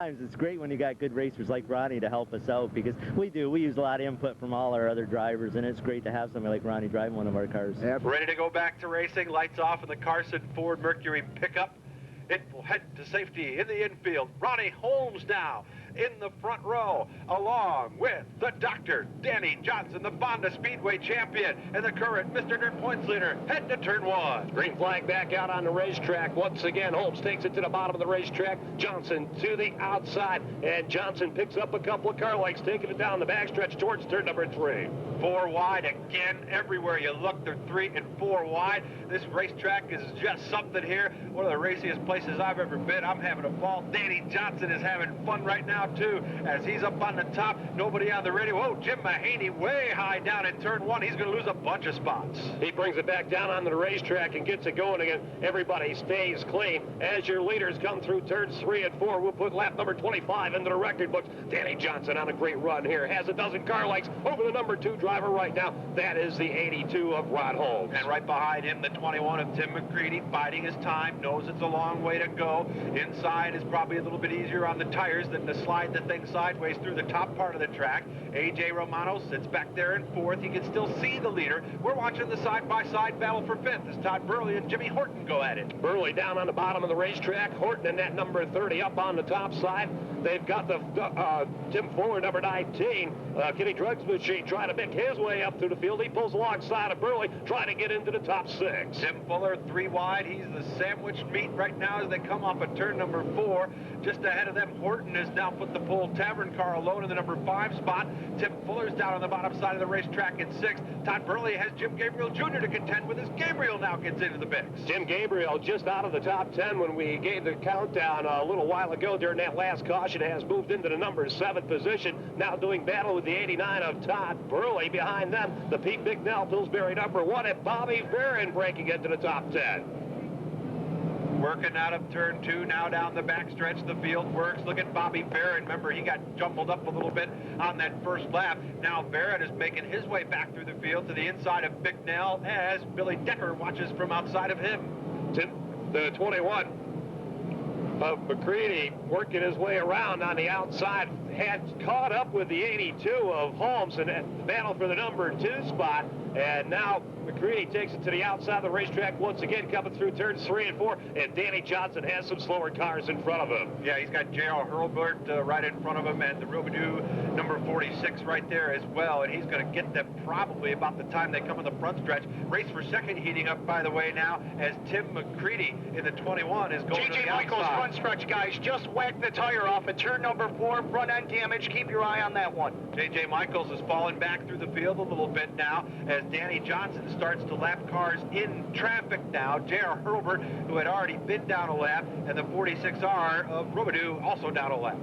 Sometimes it's great when you got good racers like Ronnie to help us out, because we use a lot of input from all our other drivers, and it's great to have somebody like Ronnie driving one of our cars. Yep. Ready to go back to racing. Lights off in the Carson Ford Mercury pickup. It will head to safety in the infield. Ronnie Holmes now in the front row, along with the Dr. Danny Johnson, the Fonda Speedway champion, and the current Mr. Dirt Points leader, heading to turn one. Green flag back out on the racetrack. Once again, Holmes takes it to the bottom of the racetrack. Johnson to the outside, and Johnson picks up a couple of car lights, taking it down the backstretch towards turn number 3. 4 wide again. Everywhere you look, they're 3 and 4 wide. This racetrack is just something here. One of the raciest places I've ever been. I'm having a ball. Danny Johnson is having fun right now, too, as he's up on the top. Nobody on the radio. Oh, Jim Mahaney way high down in turn 1. He's going to lose a bunch of spots. He brings it back down onto the racetrack and gets it going again. Everybody stays clean. As your leaders come through turns 3 and 4, we'll put lap number 25 into the record books. Danny Johnson on a great run here. Has a dozen car lights over the number 2 driver right now. That is the 82 of Rod Holmes. And right behind him, the 21 of Tim McCready, biding his time, knows it's a long way to go. Inside is probably a little bit easier on the tires than to slide the thing sideways through the top part of the track. A.J. Romano sits back there in 4th. He can still see the leader. We're watching the side-by-side battle for 5th as Todd Burley and Jimmy Horton go at it. Burley down on the bottom of the racetrack. Horton in that number 30 up on the top side. They've got the Tim Fuller, number 19. Kenny Drugs Machine trying to make his way up through the field. He pulls alongside of Burley, trying to get into the top 6. Tim Fuller 3 wide. He's the sandwich meat right now as they come off of turn number 4. Just ahead of them, Horton has now put the Pole Tavern car alone in the number 5 spot. Tim Fuller's down on the bottom side of the racetrack in 6th. Todd Burley has Jim Gabriel Jr. to contend with as Gabriel now gets into the mix. Jim Gabriel just out of the top 10 when we gave the countdown a little while ago during that last caution, has moved into the number 7 position. Now doing battle with the 89 of Todd Burley. Behind them, the Pete Bignell Pillsbury number 1 and Bobby Barron breaking into the top 10. Working out of turn 2, now down the backstretch. The field works. Look at Bobby Barron. Remember, he got jumbled up a little bit on that first lap. Now Barron is making his way back through the field to the inside of Bignell as Billy Decker watches from outside of him. The 21 of McCready working his way around on the outside, had caught up with the 82 of Holmes in the battle for the number 2 spot, and now McCready takes it to the outside of the racetrack once again, coming through turns 3 and 4, and Danny Johnson has some slower cars in front of him. Yeah, he's got J.R. Hurlbert right in front of him, and the Robidoux number 46 right there as well, and he's going to get them probably about the time they come in the front stretch. Race for second heating up, by the way, now, as Tim McCready in the 21 is going to the Michael's outside. Front stretch, guys, just whacked the tire off at turn number 4, front end damage. Keep your eye on that one. J.J. Michaels is falling back through the field a little bit now as Danny Johnson starts to lap cars in traffic now. J.R. Hurlbert, who had already been down a lap, and the 46R of Robidoux also down a lap.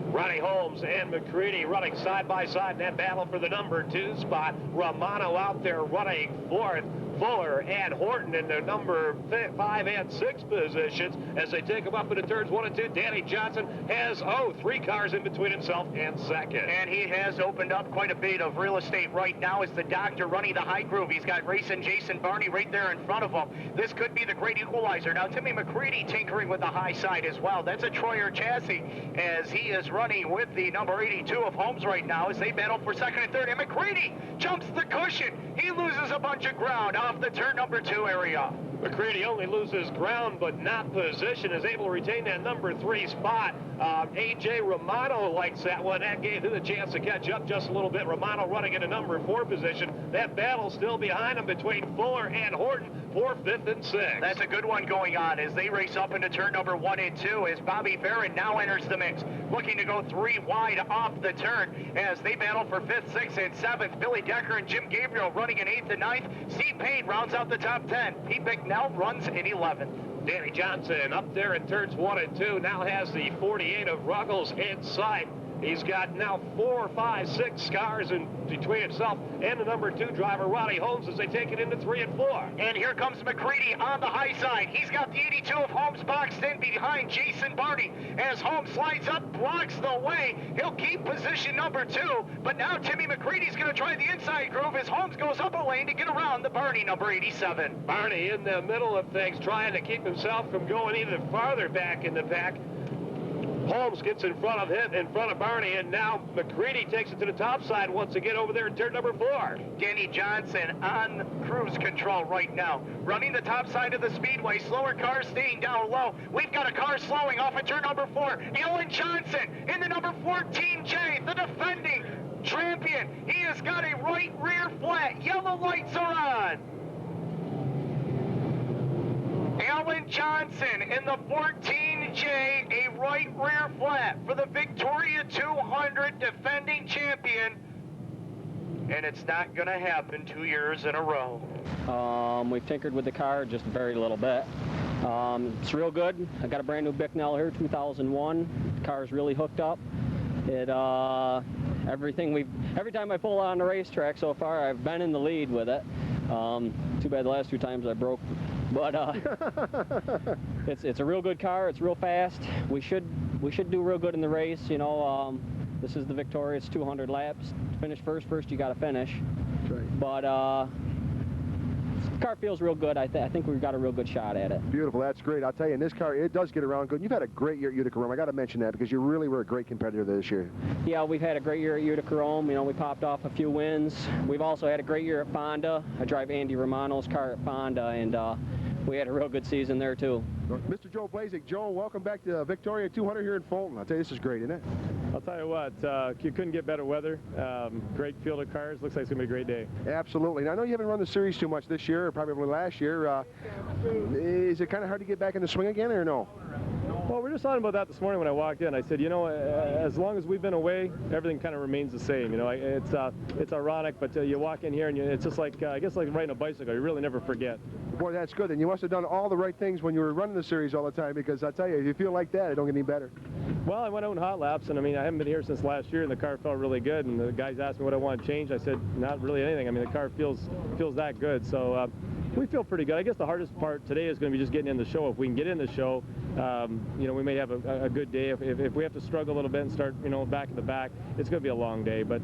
Ronnie Holmes and McCready running side by side in that battle for the number 2 spot. Romano out there running 4th. Fuller and Horton in the number 5 and 6 positions as they take them up into turns 1 and 2. Danny Johnson has, 3 cars in between himself and second. And he has opened up quite a bit of real estate right now as the Doctor running the high groove. He's got racing Jason Barney right there in front of him. This could be the great equalizer. Now, Timmy McCready tinkering with the high side as well. That's a Troyer chassis as he is running with the number 82 of Holmes right now as they battle for second and third. And McCready jumps the cushion. He loses a bunch of ground off the turn number 2 area. McCready only loses ground but not position, is able to retain that number 3 spot. A.J. Romano likes that one. That gave him a chance to catch up just a little bit. Romano running in a number 4 position. That battle still behind him between Fuller and Horton for 5th and 6th. That's a good one going on as they race up into turn number 1 and 2 as Bobby Barron now enters the mix, looking to go 3 wide off the turn as they battle for 5th, 6th, and 7th. Billy Decker and Jim Gabriel running in 8th and 9th. Steve Payne rounds out the top 10. Pete Bignell runs in 11th. Danny Johnson up there in turns 1 and 2 now has the 48 of Ruggles in sight. He's got now 4, 5, 6 cars in between himself and the number 2 driver, Ronnie Holmes, as they take it into 3 and 4. And here comes McCready on the high side. He's got the 82 of Holmes boxed in behind Jason Barney. As Holmes slides up, blocks the way. He'll keep position number 2, but now Timmy McCready's going to try the inside groove as Holmes goes up a lane to get around the Barney number 87. Barney in the middle of things, trying to keep himself from going even farther back in the pack. Holmes gets in front of him, in front of Barney, and now McCready takes it to the top side once again over there in turn number 4. Danny Johnson on cruise control right now, running the top side of the speedway. Slower cars staying down low. We've got a car slowing off of turn number 4. Alan Johnson in the number 14J, the defending champion. He has got a right rear flat. Yellow lights are on. Alan Johnson in the 14J, a right rear flat for the Victoria 200 defending champion. And it's not going to happen 2 years in a row. We've tinkered with the car just a very little bit. It's real good. I got a brand new Bicknell here, 2001. The car's really hooked up. It every time I pull on the racetrack so far, I've been in the lead with it. Too bad the last 2 times I broke. But it's a real good car. It's real fast. We should do real good in the race. You know, this is the Victoria. It's 200 laps. To finish first you got to finish. That's right. But the car feels real good. I think we've got a real good shot at it. Beautiful. That's great. I'll tell you, in this car, it does get around good. You've had a great year at Utica Rome. I got to mention that because you really were a great competitor this year. Yeah, we've had a great year at Utica Rome. You know, we popped off a few wins. We've also had a great year at Fonda. I drive Andy Romano's car at Fonda, and we had a real good season there, too. Mr. Joe Blazek. Joe, welcome back to Victoria 200 here in Fulton. I'll tell you, this is great, isn't it? I'll tell you what, you couldn't get better weather. Great field of cars. Looks like it's going to be a great day. Absolutely. And I know you haven't run the series too much this year, or probably last year. Is it kind of hard to get back in the swing again, or no? Well, we were just talking about that this morning when I walked in. I said, you know, as long as we've been away, everything kind of remains the same. You know, it's ironic, but you walk in here and it's just like, I guess like riding a bicycle. You really never forget. Boy, that's good. And you must have done all the right things when you were running the series all the time, because I tell you, if you feel like that, it don't get any better. Well, I went out in hot laps, and I mean, I haven't been here since last year, and the car felt really good. And the guys asked me what I want to change. I said, not really anything. I mean, the car feels that good. So we feel pretty good. I guess the hardest part today is going to be just getting in the show. If we can get in the show, you know, we may have a good day. If we have to struggle a little bit and start, you know, back in the back, it's going to be a long day. But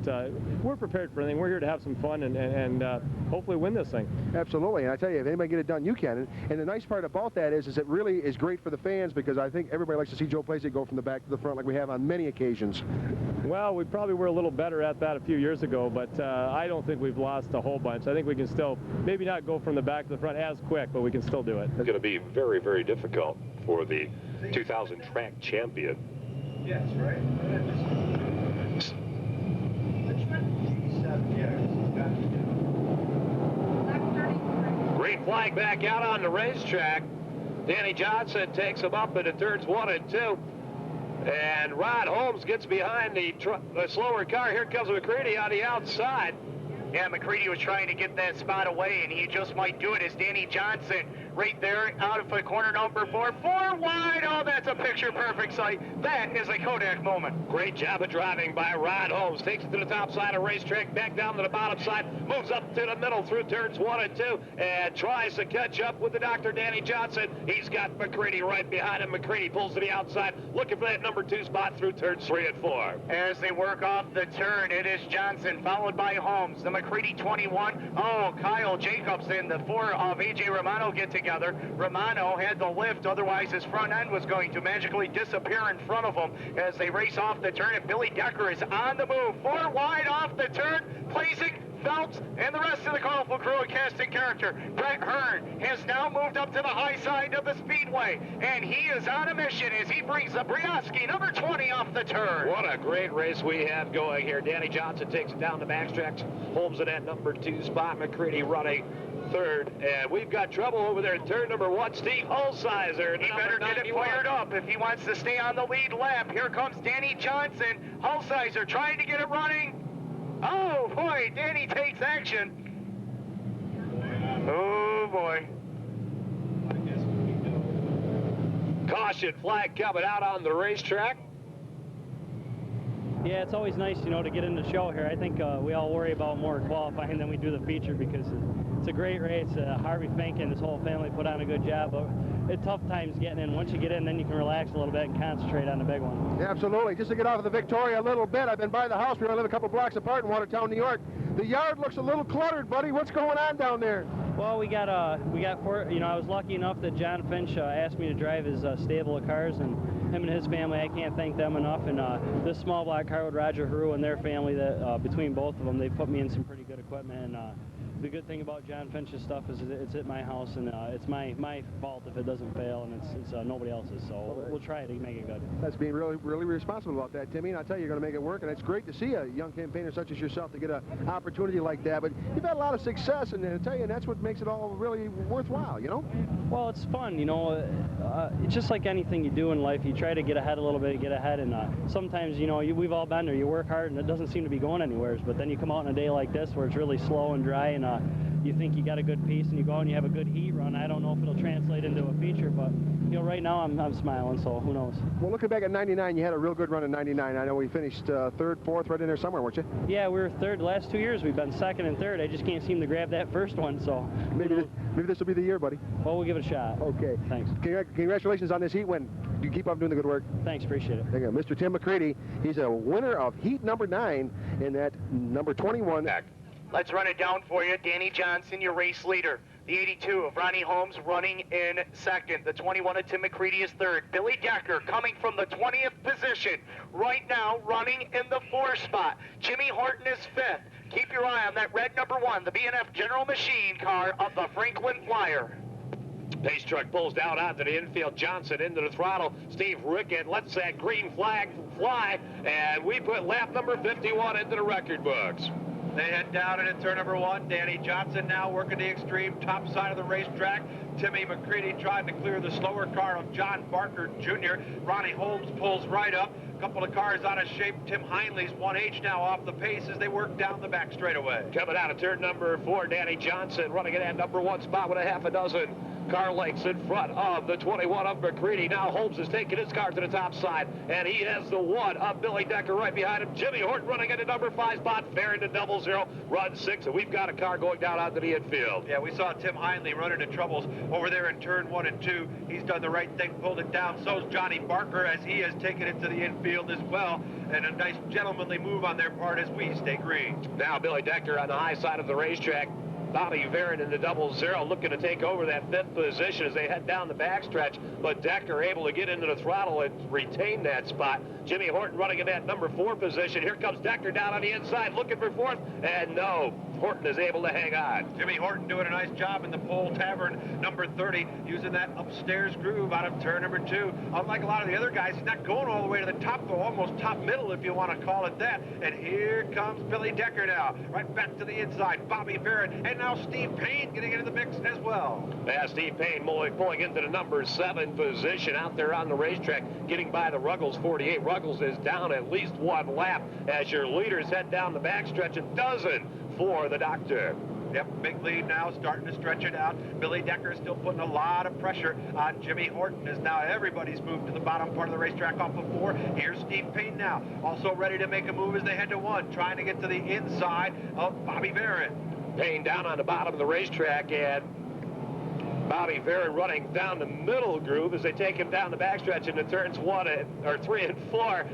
we're prepared for anything. We're here to have some fun and hopefully win this thing. Absolutely. And I tell you, if anybody get it done, you can. And the nice part about that is it really is great for the fans, because I think everybody likes to see Joe Blazek go from the back to the front like we have on many occasions. Well, we probably were a little better at that a few years ago, but I don't think we've lost a whole bunch. I think we can still maybe not go from the back to the front as quick, but we can still do it. It's going to be very, very difficult for the 2000 track champion. Yes, right? Green flag back out on the racetrack. Danny Johnson takes him up into turns 1 and 2. And Rod Holmes gets behind the slower car. Here comes McCready on the outside. Yeah, McCready was trying to get that spot away, and he just might do it as Danny Johnson right there out of corner number 4. 4 wide. Oh, that's a picture-perfect sight. That is a Kodak moment. Great job of driving by Rod Holmes. Takes it to the top side of the racetrack, back down to the bottom side, moves up to the middle through turns 1 and 2, and tries to catch up with the Dr. Danny Johnson. He's got McCready right behind him. McCready pulls to the outside, looking for that number 2 spot through turns 3 and 4. As they work off the turn, it is Johnson, followed by Holmes. The McCready 21. Oh, Kyle Jacobs and the 4 of A.J. Romano get together. Romano had the lift, otherwise his front end was going to magically disappear in front of him as they race off the turn, and Billy Decker is on the move. 4 wide off the turn. Blazek, Phelps, and the rest of the colorful crew of cast and character. Brett Hearn has now moved up to the high side of the speedway, and he is on a mission as he brings the Briosky number 20 off the turn. What a great race we have going here. Danny Johnson takes it down the backstretch. Holmes in that number 2 spot. McCready running 3rd, and we've got trouble over there in turn number 1. Steve Holsizer. He better get it fired up if he wants to stay on the lead lap. Here comes Danny Johnson. Holsizer trying to get it running. Oh, boy, Danny takes action. Oh, boy. Caution flag coming out on the racetrack. Yeah, it's always nice, you know, to get in the show here. I think we all worry about more qualifying than we do the feature, because it's a great race. Harvey Fink and his whole family put on a good job, but it's tough times getting in. Once you get in, then you can relax a little bit and concentrate on the big one. Yeah, absolutely. Just to get off of the Victoria a little bit, I've been by the house. We only live a couple blocks apart in Watertown, New York. The yard looks a little cluttered, buddy. What's going on down there? Well, we got you know, I was lucky enough that John Finch asked me to drive his stable of cars, and him and his family, I can't thank them enough. And this small block car with Roger Haru and their family, that between both of them, they put me in some pretty good equipment. And the good thing about John Finch's stuff is it's at my house, and it's my fault if it doesn't fail, and it's nobody else's. So we'll try to make it good. That's being really responsible about that, Timmy. And I tell you, you're going to make it work, and it's great to see a young campaigner such as yourself to get an opportunity like that. But you've had a lot of success, and I tell you, that's what makes it all really worthwhile, you know? Well, it's fun, you know. It's just like anything you do in life. You try to get ahead a little bit, and sometimes, you know, we've all been there. You work hard, and it doesn't seem to be going anywhere. But then you come out on a day like this where it's really slow and dry, and you think you got a good piece, and you go out and you have a good heat run. I don't know if it'll translate into a feature, but you know, right now I'm smiling, so who knows. Well, looking back at 99, you had a real good run in 99. I know we finished third, fourth, right in there somewhere, weren't you? Yeah, we were third. The last 2 years we've been second and third. I just can't seem to grab that first one, so maybe this will be the year, buddy. Well, we'll give it a shot. Okay. Thanks. Congratulations on this heat win. You keep up doing the good work. Thanks, appreciate it. There you go. Mr. Tim McCready, he's a winner of heat number 9 in that number 21. Let's run it down for you. Danny Johnson, your race leader. The 82 of Ronnie Holmes running in second. The 21 of Tim McCready is third. Billy Decker coming from the 20th position. Right now running in the 4th spot. Jimmy Horton is 5th. Keep your eye on that red number 1, the B&F General Machine car of the Franklin Flyer. Pace truck pulls down onto the infield. Johnson into the throttle. Steve Rickett lets that green flag fly, and we put lap number 51 into the record books. They head down into turn number 1. Danny Johnson now working the extreme top side of the racetrack. Timmy McCready trying to clear the slower car of John Barker Jr. Ronnie Holmes pulls right up. A couple of cars out of shape. Tim Heinley's 1H now off the pace as they work down the back straightaway. Coming out of turn number 4, Danny Johnson running in that number 1 spot with a half a dozen car lengths in front of the 21 of McCready. Now Holmes is taking his car to the top side, and he has the 1 of Billy Decker right behind him. Jimmy Horton running into number 5 spot, fair into 00, run 6, and we've got a car going down onto the infield. Yeah, we saw Tim Heinley run into troubles over there in turn 1 and 2. He's done the right thing, pulled it down. So's Johnny Barker as he has taken it to the infield as well. And a nice gentlemanly move on their part as we stay green. Now Billy Decker on the high side of the racetrack. Bobby Varon in the 00 looking to take over that 5th position as they head down the backstretch, but Decker able to get into the throttle and retain that spot. Jimmy Horton running in that number 4 position. Here comes Decker down on the inside looking for 4th, and no, Horton is able to hang on. Jimmy Horton doing a nice job in the Pole Tavern, number 30, using that upstairs groove out of turn number 2. Unlike a lot of the other guys, he's not going all the way to the top, though, almost top middle if you want to call it that. And here comes Billy Decker now, right back to the inside. Bobby Barrett, and now Steve Payne getting into the mix as well. Yeah, Steve Payne pulling into the number 7 position out there on the racetrack, getting by the Ruggles 48. Ruggles is down at least 1 lap as your leaders head down the backstretch, a dozen for the Doctor. Yep, big lead now, starting to stretch it out. Billy Decker is still putting a lot of pressure on Jimmy Horton as now everybody's moved to the bottom part of the racetrack off of 4. Here's Steve Payne now, also ready to make a move as they head to 1, trying to get to the inside of Bobby Varon. Payne down on the bottom of the racetrack, and Bobby Varon running down the middle groove as they take him down the backstretch into turns 3 and 4.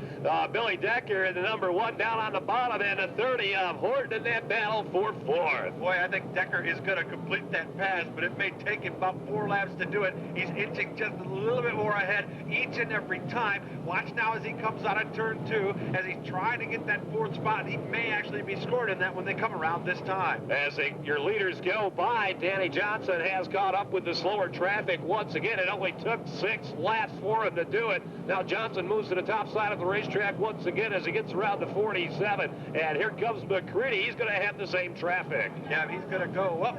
Billy Decker in the number 1 down on the bottom, and the 30 of Horton in that battle for 4th. Boy, I think Decker is going to complete that pass, but it may take him about 4 laps to do it. He's inching just a little bit more ahead each and every time. Watch now as he comes out of turn 2, as he's trying to get that 4th spot. He may actually be scored in that when they come around this time. As your leaders go by, Danny Johnson has caught up with the slower traffic once again. It only took 6 laps for him to do it. Now Johnson moves to the top side of the racetrack once again as he gets around the 47. And here comes McCready. He's going to have the same traffic. Yeah, he's going to go up.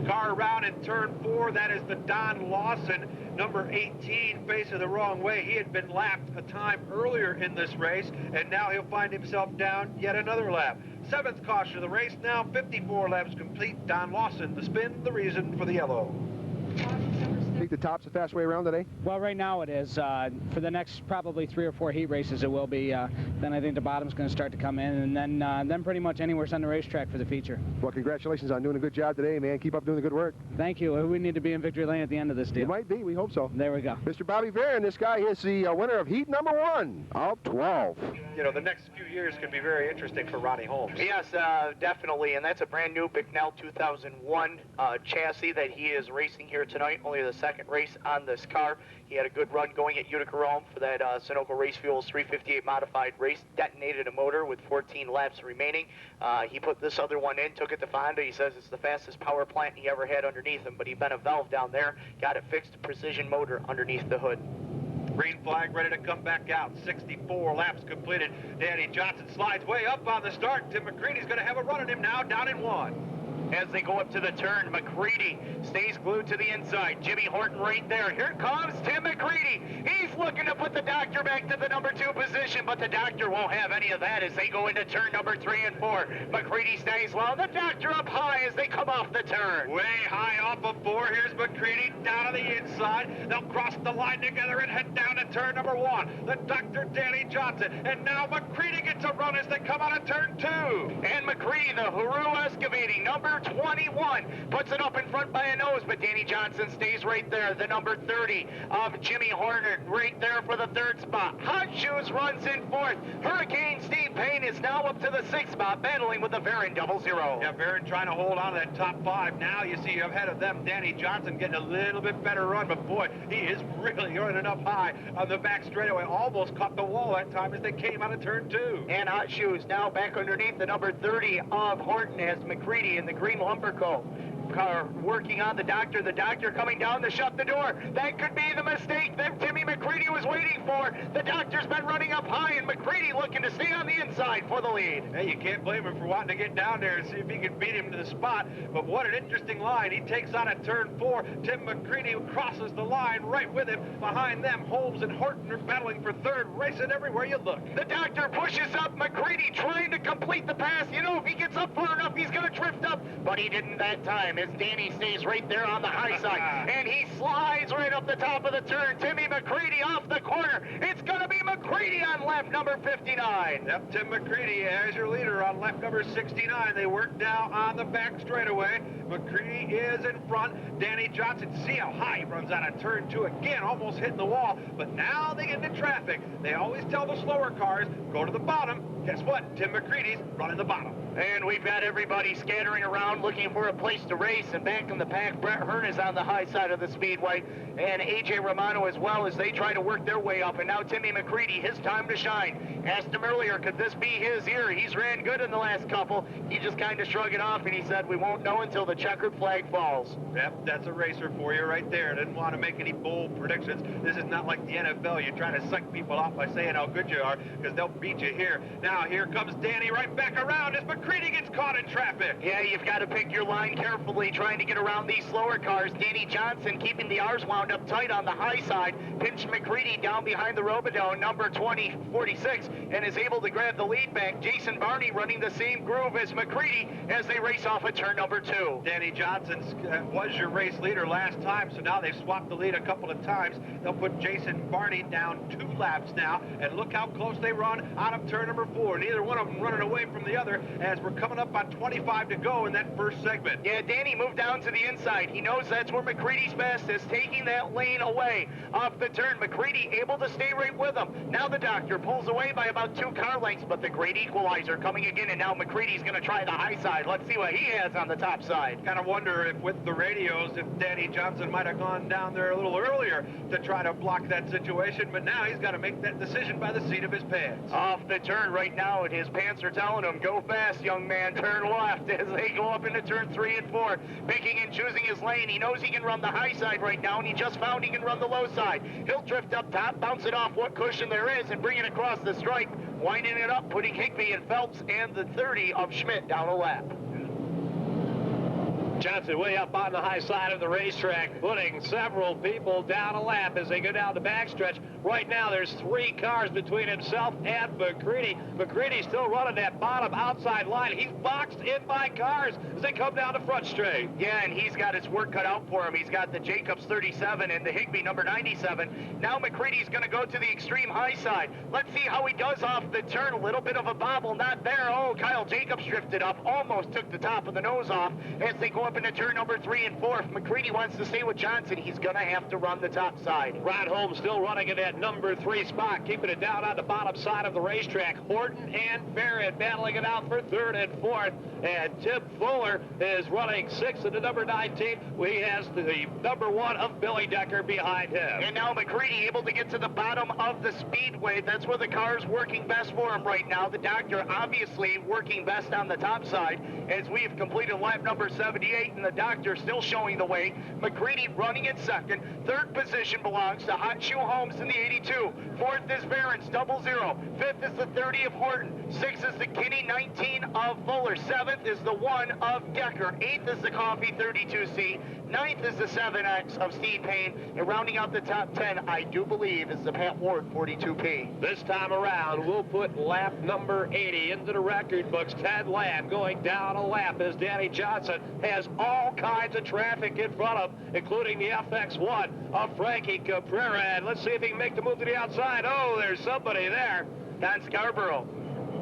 Car around in turn 4. That is the Don Lawson, number 18, facing the wrong way. He had been lapped a time earlier in this race, and now he'll find himself down yet another lap. 7th caution of the race now, 54 laps complete. Don Lawson, the spin, the reason for the yellow. Think the top's the fast way around today? Well, right now it is. For the next probably 3 or 4 heat races, it will be. Then I think the bottom's going to start to come in, and then pretty much anywhere's on the racetrack for the feature. Well, congratulations on doing a good job today, man. Keep up doing the good work. Thank you. We need to be in victory lane at the end of this deal. You might be. We hope so. There we go. Mr. Bobby Varon, this guy is the winner of heat number 1 of 12. you know, the next few years could be very interesting for Ronnie Holmes. Yes, definitely, and that's a brand new Bicknell 2001 chassis that he is racing here tonight, only the second race on this car. He had a good run going at Utica Rome for that Sunoco Race Fuels 358 modified race, detonated a motor with 14 laps remaining. He put this other one in, took it to Fonda. He says it's the fastest power plant he ever had underneath him, but he bent a valve down there, got it fixed, precision motor underneath the hood. Green flag ready to come back out. 64 laps completed. Danny Johnson slides way up on the start. Tim McCready's going to have a run at him now, down in 1. As they go up to the turn, McCready stays glued to the inside. Jimmy Horton right there. Here comes Tim McCready. He's looking to put the Doctor back to the number 2 position, but the Doctor won't have any of that as they go into turn number 3 and 4. McCready stays well. The Doctor up high as they come off the turn. Way high off of 4. Here's McCready down to the inside. They'll cross the line together and head down to turn number 1. The Doctor, Danny Johnson. And now McCready gets a run as they come out of turn 2. And McCready, the Huru excavating number 21, puts it up in front by a nose, but Danny Johnson stays right there. The number 30 of Jimmy Horner right there for the 3rd spot. Hot Shoes runs in 4th. Hurricane Steve Payne is now up to the 6th spot, battling with the Varon 00. Yeah, Varon trying to hold on to that top 5. Now you see ahead of them, Danny Johnson getting a little bit better run, but boy, he is really running up high on the back straightaway. Almost caught the wall that time as they came out of turn 2. And Hot Shoes now back underneath the number 30 of Horton as McCready in the Green Lumber Co. car working on the Doctor coming down to shut the door. That could be the mistake that Timmy McCready was waiting for. The Doctor's been running up high, and McCready looking to stay on the inside for the lead. Hey, you can't blame him for wanting to get down there and see if he can beat him to the spot. But what an interesting line. He takes on at turn 4. Tim McCready crosses the line right with him. Behind them, Holmes and Horton are battling for 3rd, racing everywhere you look. The Doctor pushes up. McCready trying to complete the pass. You know, if he gets up far enough, he's going to drift up. But he didn't that time, as Danny stays right there on the high side. And he slides right up the top of the turn. Timmy McCready off the corner. It's going to be McCready on lap number 59. Yep, Tim McCready as your leader on lap number 69. They work now on the back straightaway. McCready is in front. Danny Johnson, see how high he runs out of turn 2 again, almost hitting the wall. But now they get into traffic. They always tell the slower cars, go to the bottom. Guess what? Tim McCready's running the bottom. And we've got everybody scattering around looking for a place to race. And back in the pack, Brett Hearn is on the high side of the speedway. And A.J. Romano as well as they try to work their way up. And now Timmy McCready, his time to shine. Asked him earlier, could this be his year? He's ran good in the last couple. He just kind of shrugged it off and he said, we won't know until the checkered flag falls. Yep, that's a racer for you right there. Didn't want to make any bold predictions. This is not like the NFL. You're trying to suck people off by saying how good you are because they'll beat you here. Now here comes Danny right back around as McCready gets caught in traffic. Yeah, you've got to pick your line carefully trying to get around these slower cars. Danny Johnson keeping the R's wound up tight on the high side. Pinched McCready down behind the Robodone, number 2046, and is able to grab the lead back. Jason Barney running the same groove as McCready as they race off at turn number 2. Danny Johnson was your race leader last time, so now they've swapped the lead a couple of times. They'll put Jason Barney down 2 laps now, and look how close they run out of turn number 4. Neither one of them running away from the other as we're coming up on 25 to go in that first segment. Yeah, Danny moved down to the inside. He knows that's where McCready's best is, taking that lane away off the turn. McCready able to stay right with him. Now the Doctor pulls away by about 2 car lengths, but the great equalizer coming again, and now McCready's going to try the high side. Let's see what he has on the top side. Kind of wonder if with the radios, if Danny Johnson might have gone down there a little earlier to try to block that situation, but now he's got to make that decision by the seat of his pants. Off the turn right now, and his pants are telling him, go fast, young man, turn left, as they go up into turn 3 and 4, picking and choosing his lane. He knows he can run the high side right now, and he just found he can run the low side. He'll drift up top, bounce it off what cushion there is, and bring it across the stripe, winding it up, putting Higbee and Phelps and the 30 of Schmidt down a lap. Johnson way up on the high side of the racetrack, putting several people down a lap as they go down the backstretch. Right now, there's 3 cars between himself and McCready. McCready's still running that bottom outside line. He's boxed in by cars as they come down the front straight. Yeah, and he's got his work cut out for him. He's got the Jacobs 37 and the Higbee number 97. Now McCready's going to go to the extreme high side. Let's see how he does off the turn. A little bit of a bobble, not there. Oh, Kyle Jacobs drifted up, almost took the top of the nose off as they go up into turn number 3 and 4. If McCready wants to stay with Johnson, he's going to have to run the top side. Rod Holmes still running in that number 3 spot, keeping it down on the bottom side of the racetrack. Horton and Barrett battling it out for 3rd and 4th. And Tim Fuller is running 6th in the number 19. He has the number 1 of Billy Decker behind him. And now McCready able to get to the bottom of the speedway. That's where the car's working best for him right now. The Doctor obviously working best on the top side as we have completed lap number 78, and the Doctor still showing the way. McCready running in 2nd. 3rd position belongs to Hot Shoe Holmes in the 82. 4th is Barron's 00. 5th is the 30 of Horton. 6th is the Kinney 19 of Fuller. 7th is the 1 of Decker. 8th is the Coffee 32C. 9th is the 7X of Steve Payne. And rounding out the top 10, I do believe, is the Pat Ward 42P. This time around, we'll put lap number 80 into the record books. Ted Lamb going down a lap as Danny Johnson has all kinds of traffic in front of him, including the FX1 of Frankie Cabrera. And let's see if he can make the move to the outside. Oh, there's somebody there. Don Scarborough.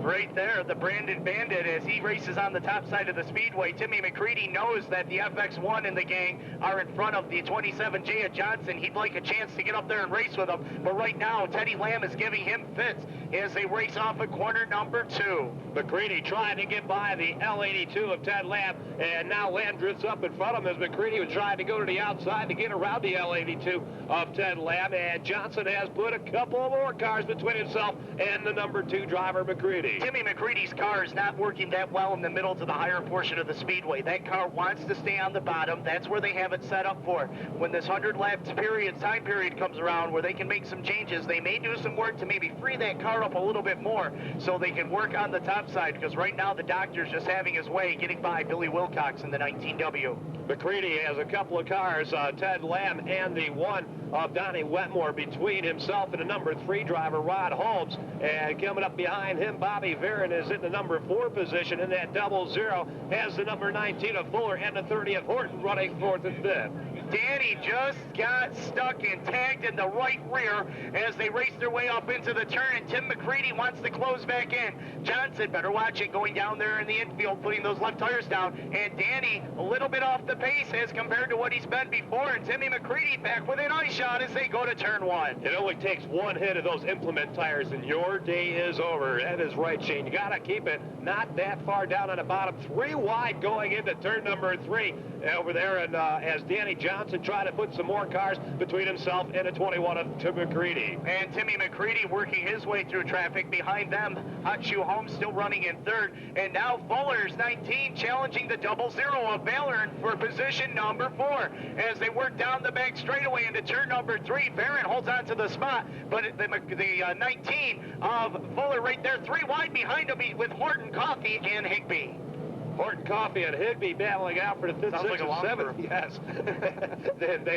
Right there, the Brandon Bandit, as he races on the top side of the speedway. Timmy McCready knows that the FX1 and the gang are in front of the 27J of Johnson. He'd like a chance to get up there and race with them, but right now, Teddy Lamb is giving him fits as they race off at corner number 2. McCready trying to get by the L82 of Ted Lamb, and now Lamb drifts up in front of him as McCready was trying to go to the outside to get around the L82 of Ted Lamb, and Johnson has put a couple more cars between himself and the number 2 driver, McCready. Timmy McCready's car is not working that well in the middle to the higher portion of the speedway. That car wants to stay on the bottom. That's where they have it set up for. When this 100-lap time period comes around where they can make some changes, they may do some work to maybe free that car up a little bit more so they can work on the top side, because right now the Doctor's just having his way getting by Billy Wilcox in the 19W. McCready has a couple of cars, Ted Lamb and the 1 of Donnie Wetmore between himself and the number 3 driver, Rod Holmes. And coming up behind him, Bobby Varon is in the number 4 position in that 00, has the number 19 of Fuller and the 30 of Horton running 4th and 5th. Danny just got stuck and tagged in the right rear as they race their way up into the turn, and Tim McCready wants to close back in. Johnson, better watch it, going down there in the infield, putting those left tires down, and Danny a little bit off the pace as compared to what he's been before, and Timmy McCready back with an eye shot as they go to turn 1. It only takes one hit of those implement tires and your day is over. That is right, Shane. You got to keep it not that far down on the bottom. 3 wide going into turn number 3 over there, and as Danny Johnson tried to put some more cars between himself and a 21 of Tim McCready. And Timmy McCready working his way through traffic behind them. Hot Shoe Holmes still running in 3rd. And now Fuller's 19 challenging the 00 of Barron for position number 4. As they work down the back straightaway into turn number 3, Barron holds on to the spot, but the 19 of Fuller right there, 3 wide behind him with Horton, Coffee, and Higby. Horton, Coffee, and Higby battling out for the 5th, 6th, and 7th. Yes.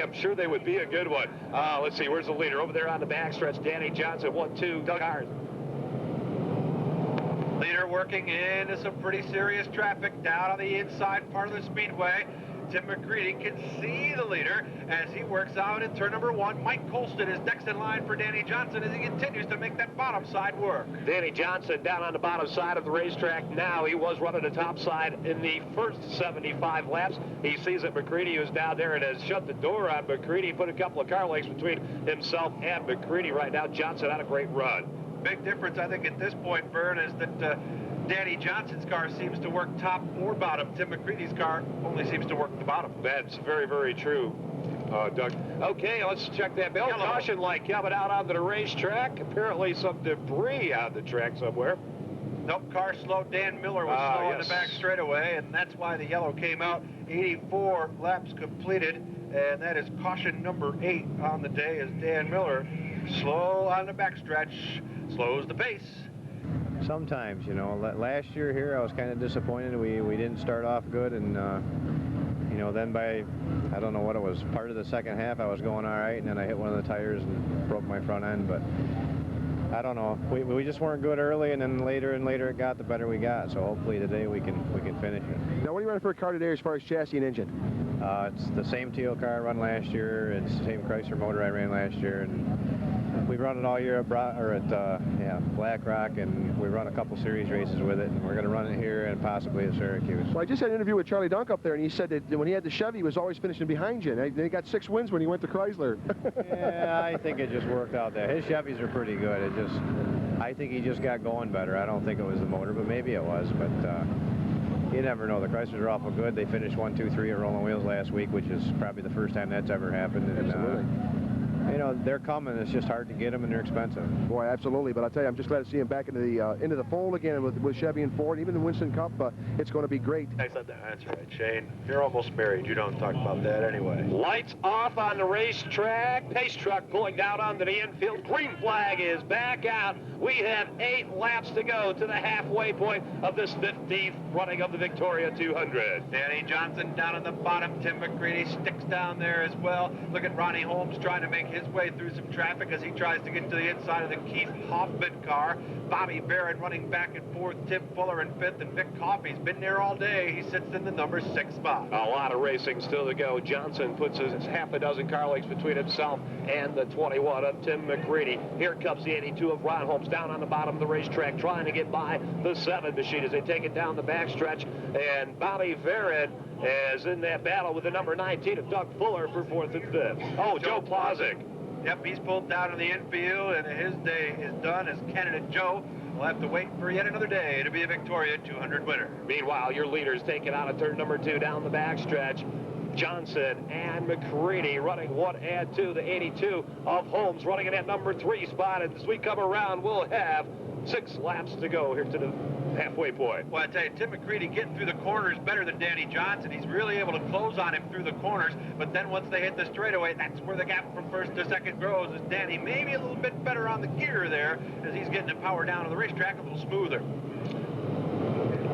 I'm sure they would be a good one. Let's see, where's the leader? Over there on the backstretch, Danny Johnson, 1-2 cars. Leader working into some pretty serious traffic down on the inside part of the speedway. Tim McCready can see the leader as he works out in turn number 1. Mike Colston is next in line for Danny Johnson as he continues to make that bottom side work. Danny Johnson down on the bottom side of the racetrack now. He was running the top side in the first 75 laps. He sees that McCready is down there and has shut the door on McCready, put a couple of car lengths between himself and McCready right now. Johnson had a great run. Big difference, I think, at this point, Vern, is that Danny Johnson's car seems to work top or bottom. Tim McCready's car only seems to work the bottom. That's very, very true, Doug. Okay, let's check that bell. Caution light coming out onto the racetrack. Apparently some debris on the track somewhere. Nope, car slowed. Dan Miller was slow in the back straightaway, and that's why the yellow came out. 84 laps completed, and that is caution number 8 on the day as Dan Miller, slow on the backstretch, slows the pace. Sometimes, you know, last year here I was kind of disappointed. We didn't start off good, and you know, then by, I don't know what it was, part of the second half I was going all right, and then I hit one of the tires and broke my front end. But I don't know, we just weren't good early, and then later and later it got, the better we got. So hopefully today we can finish it. Now, what are you running for a car today as far as chassis and engine? It's the same teal car I run last year. It's the same Chrysler motor I ran last year, and We run it all year at Black Rock, and we run a couple series races with it, and we're going to run it here and possibly at Syracuse. Well, I just had an interview with Charlie Dunk up there, and he said that when he had the Chevy, he was always finishing behind you. And he got 6 wins when he went to Chrysler. Yeah, I think it just worked out there. His Chevys are pretty good. I think he just got going better. I don't think it was the motor, but maybe it was. But you never know. The Chryslers are awful good. They finished 1, 2, 3 at Rolling Wheels last week, which is probably the first time that's ever happened. And, Absolutely. You know, they're coming. It's just hard to get them, and they're expensive. Boy, absolutely. But I'll tell you, I'm just glad to see him back into the fold again with Chevy and Ford. Even the Winston Cup, it's going to be great. I said that. That's right, Shane. You're almost married. You don't talk about that anyway. Lights off on the racetrack. Pace truck pulling down onto the infield. Green flag is back out. We have 8 laps to go to the halfway point of this 15th running of the Victoria 200. Danny Johnson down on the bottom. Tim McCready sticks down there as well. Look at Ronnie Holmes trying to make his way through some traffic as he tries to get to the inside of the Keith Hoffman car. Bobby Barron running back and forth. Tim Fuller in 5th, and Vic Coffey's been there all day. He sits in the number 6 spot. A lot of racing still to go. Johnson puts his half a dozen car lengths between himself and the 21 of Tim McCready. Here comes the 82 of Ron Holmes down on the bottom of the racetrack, trying to get by the 7 machine as they take it down the backstretch. And Bobby Barron is in that battle with the number 19 of Doug Fuller for 4th and 5th. Oh, Joe Plazek. Yep, he's pulled down in the infield, and his day is done as candidate Joe will have to wait for yet another day to be a Victoria 200 winner. Meanwhile, your leaders taking out of turn number 2 down the backstretch. Johnson and McCready running 1 and 2. The 82 of Holmes running in that number 3 spot. And as we come around, we'll have 6 laps to go here to the halfway point. Well, I tell you, Tim McCready getting through the corners better than Danny Johnson. He's really able to close on him through the corners, but then once they hit the straightaway, that's where the gap from 1st to 2nd grows, as Danny maybe a little bit better on the gear there as he's getting the power down on the racetrack a little smoother.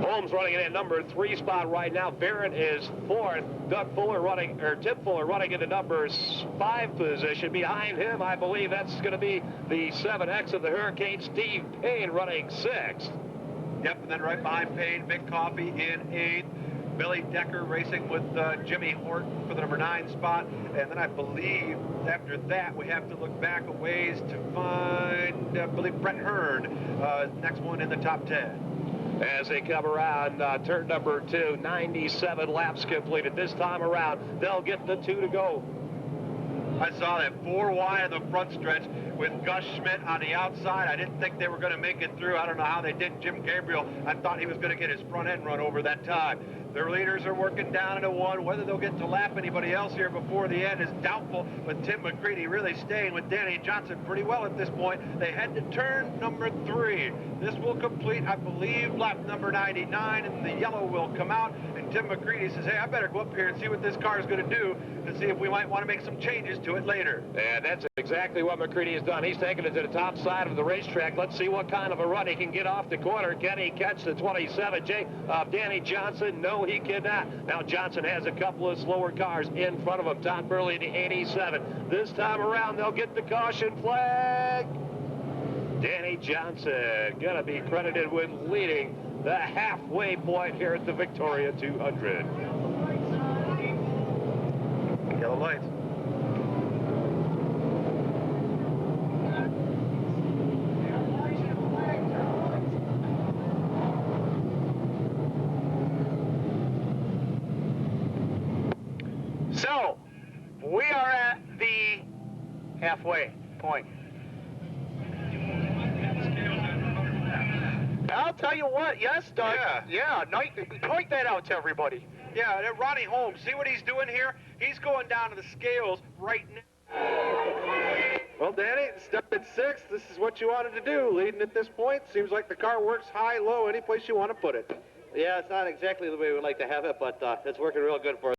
Holmes running in at number 3 spot right now. Barron is 4th. Tim Fuller running into number 5 position. Behind him, I believe that's going to be the 7X of the Hurricane, Steve Payne, running 6th. Yep, and then right behind Payne, Vic Coffey in 8th. Billy Decker racing with Jimmy Horton for the number 9 spot. And then I believe after that we have to look back a ways to find, I believe, Brett Hearn, next one in the top 10. As they come around turn number 2, 97 laps completed. This time around, they'll get the 2 to go. I saw that 4 wide on the front stretch with Gus Schmidt on the outside. I didn't think they were going to make it through. I don't know how they did. Jim Gabriel, I thought he was going to get his front end run over that time. Their leaders are working down into 1. Whether they'll get to lap anybody else here before the end is doubtful, but Tim McCready really staying with Danny Johnson pretty well at this point. They head to turn number 3. This will complete, I believe, lap number 99, and the yellow will come out, and Tim McCready says, hey, I better go up here and see what this car is going to do and see if we might want to make some changes to it later. And that's exactly what McCready has done. He's taken it to the top side of the racetrack. Let's see what kind of a run he can get off the corner. Can he catch the 27J of Danny Johnson? No, he cannot. Now Johnson has a couple of slower cars in front of him. Todd Burley, the 87. This time around, they'll get the caution flag. Danny Johnson going to be credited with leading the halfway point here at the Victoria 200. Yellow lights. So, we are at the halfway point. I'll tell you what, yes, Doug. Yeah, point that out to everybody. Yeah, Ronnie Holmes, see what he's doing here? He's going down to the scales right now. Well, Danny, step at 6. This is what you wanted to do. Leading at this point, seems like the car works high, low, any place you want to put it. Yeah, it's not exactly the way we like to have it, but it's working real good for us.